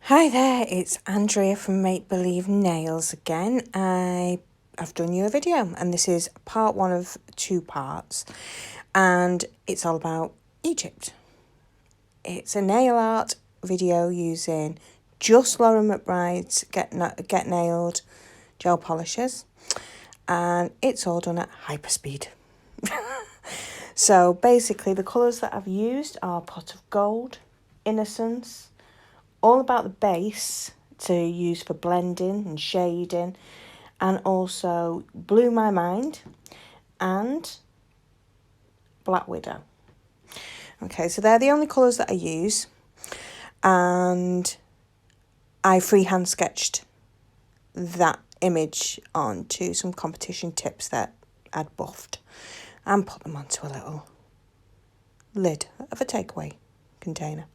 Hi there, it's Andrea from Make Believe Nails again. I've done you a video and this is part one of 2 parts and it's all about Egypt. It's a nail art video using just Lauren McBride's Get Nailed gel polishers and it's all done at hyperspeed. So basically the colours that I've used are Pot of Gold, Innocence, all about the base to use for blending and shading, and also Blew My Mind and Black Widow. Okay, so they're the only colours that I use, and I freehand sketched that image onto some competition tips that I'd buffed and put them onto a little lid of a takeaway container.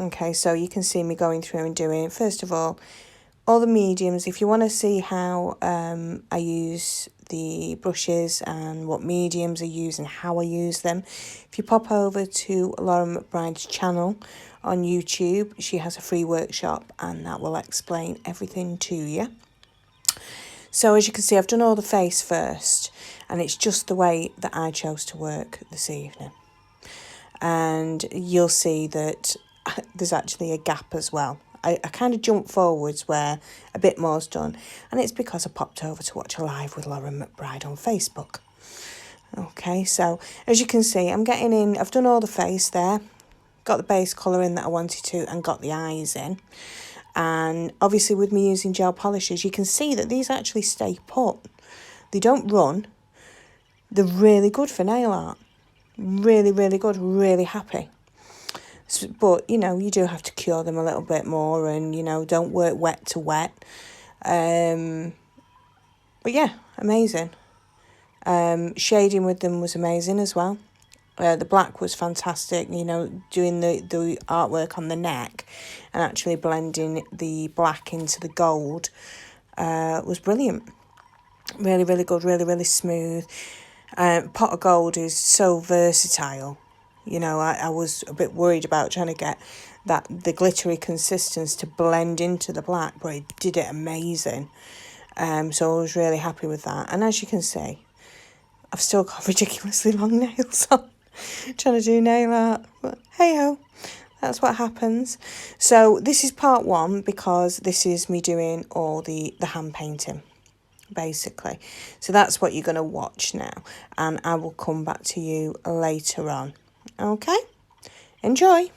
Okay, so you can see me going through and doing, first of all the mediums. If you want to see how I use the brushes and what mediums I use and how I use them, if you pop over to Lauren McBride's channel on YouTube, she has a free workshop and that will explain everything to you. So as you can see, I've done all the face first, and it's just the way that I chose to work this evening. And you'll see that there's actually a gap as well. I kind of jumped forwards where a bit more's done, and it's because I popped over to watch a live with Lauren McBride on Facebook. Okay, so as you can see, I'm getting in, I've done all the face there, got the base colour in that I wanted to, and got the eyes in. And obviously with me using gel polishes, you can see that these actually stay put. They don't run. They're really good for nail art. Really, really good, really happy. But, you know, you do have to cure them a little bit more and, you know, don't work wet to wet. But yeah, amazing. Shading with them was amazing as well. The black was fantastic, you know, doing the artwork on the neck and actually blending the black into the gold was brilliant. Really, really good, really, really smooth. Pot of Gold is so versatile. You know, I was a bit worried about trying to get the glittery consistency to blend into the black, but it did it amazing. So I was really happy with that. And as you can see, I've still got ridiculously long nails on, trying to do nail art. But hey-ho, that's what happens. So this is part one, because this is me doing all the hand painting, basically. So that's what you're going to watch now. And I will come back to you later on. Okay, enjoy.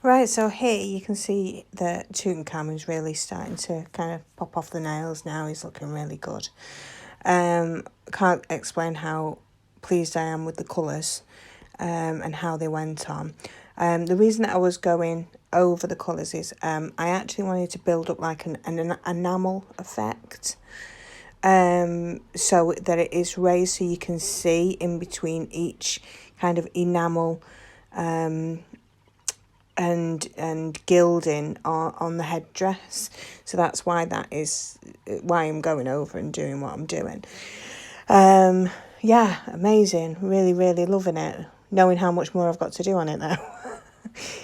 Right, so here you can see that Tutankhamun's really starting to kind of pop off the nails now. He's looking really good. Can't explain how pleased I am with the colours and how they went on. The reason that I was going over the colours is I actually wanted to build up like an enamel effect. So that it is raised so you can see in between each kind of enamel and gilding on the headdress. So that's why I'm going over and doing what I'm doing. Yeah, amazing. Really, really loving it. Knowing how much more I've got to do on it though.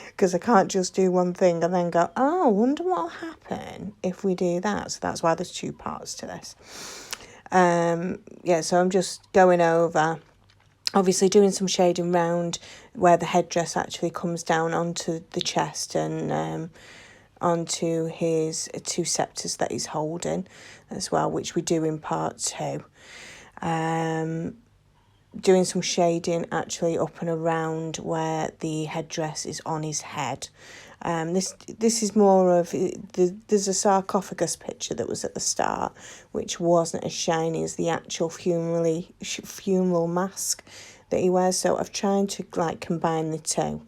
Because I can't just do one thing and then go, oh, I wonder what'll happen if we do that. So that's why there's 2 parts to this. Yeah, so I'm just going over, obviously doing some shading round where the headdress actually comes down onto the chest and onto his 2 sceptres that he's holding as well, which we do in part 2. Doing some shading actually up and around where the headdress is on his head. This is more of, there's a sarcophagus picture that was at the start, which wasn't as shiny as the actual funeral mask that he wears. So I've tried to like combine the 2.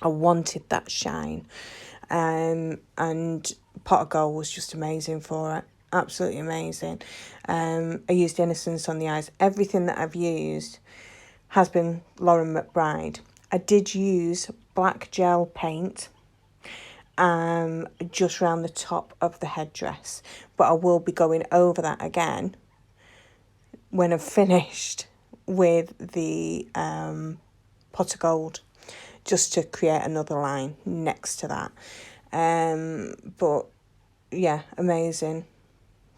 I wanted that shine, and Pot of Gold was just amazing for it. Absolutely amazing. I used Innocence on the eyes. Everything that I've used has been Lauren McBride. I did use black gel paint just around the top of the headdress, but I will be going over that again when I've finished with the Pot of Gold, just to create another line next to that. But yeah, amazing.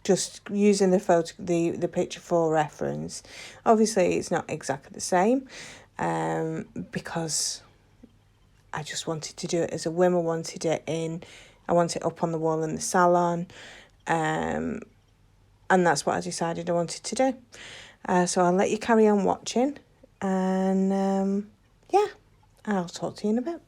Just using the picture for reference. Obviously, it's not exactly the same, because I just wanted to do it as a whim. I want it up on the wall in the salon, and that's what I decided I wanted to do. So I'll let you carry on watching, and yeah, I'll talk to you in a bit.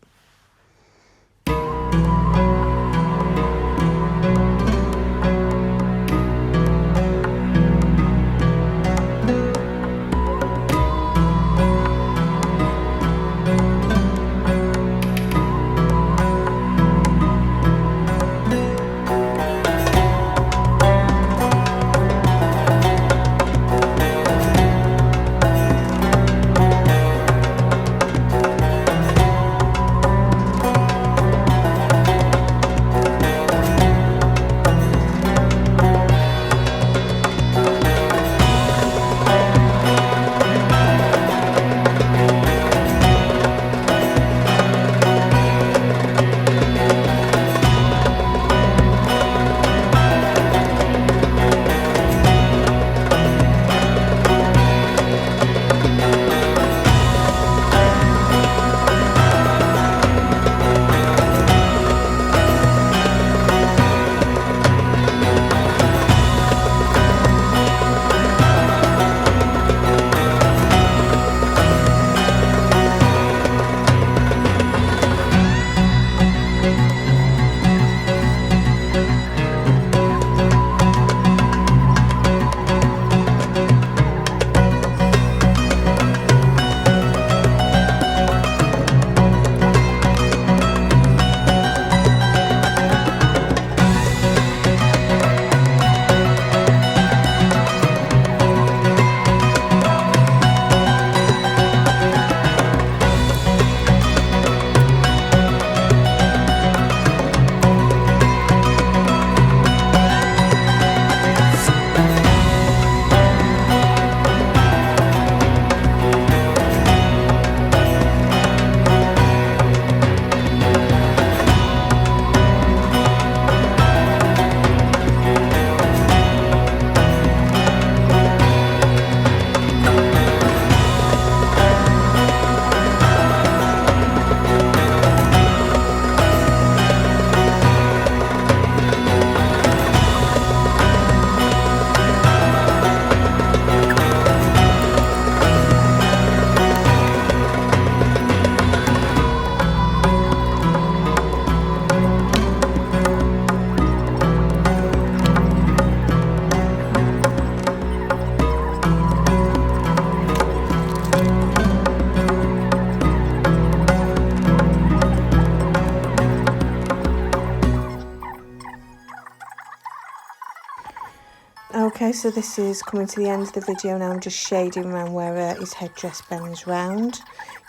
Okay, so this is coming to the end of the video now. I'm just shading around where his headdress bends round,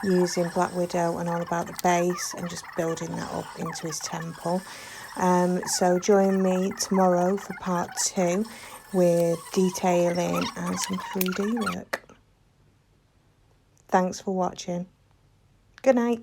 using Black Widow and All About the Base, and just building that up into his temple. So join me tomorrow for part 2 with detailing and some 3D work. Thanks for watching. Good night.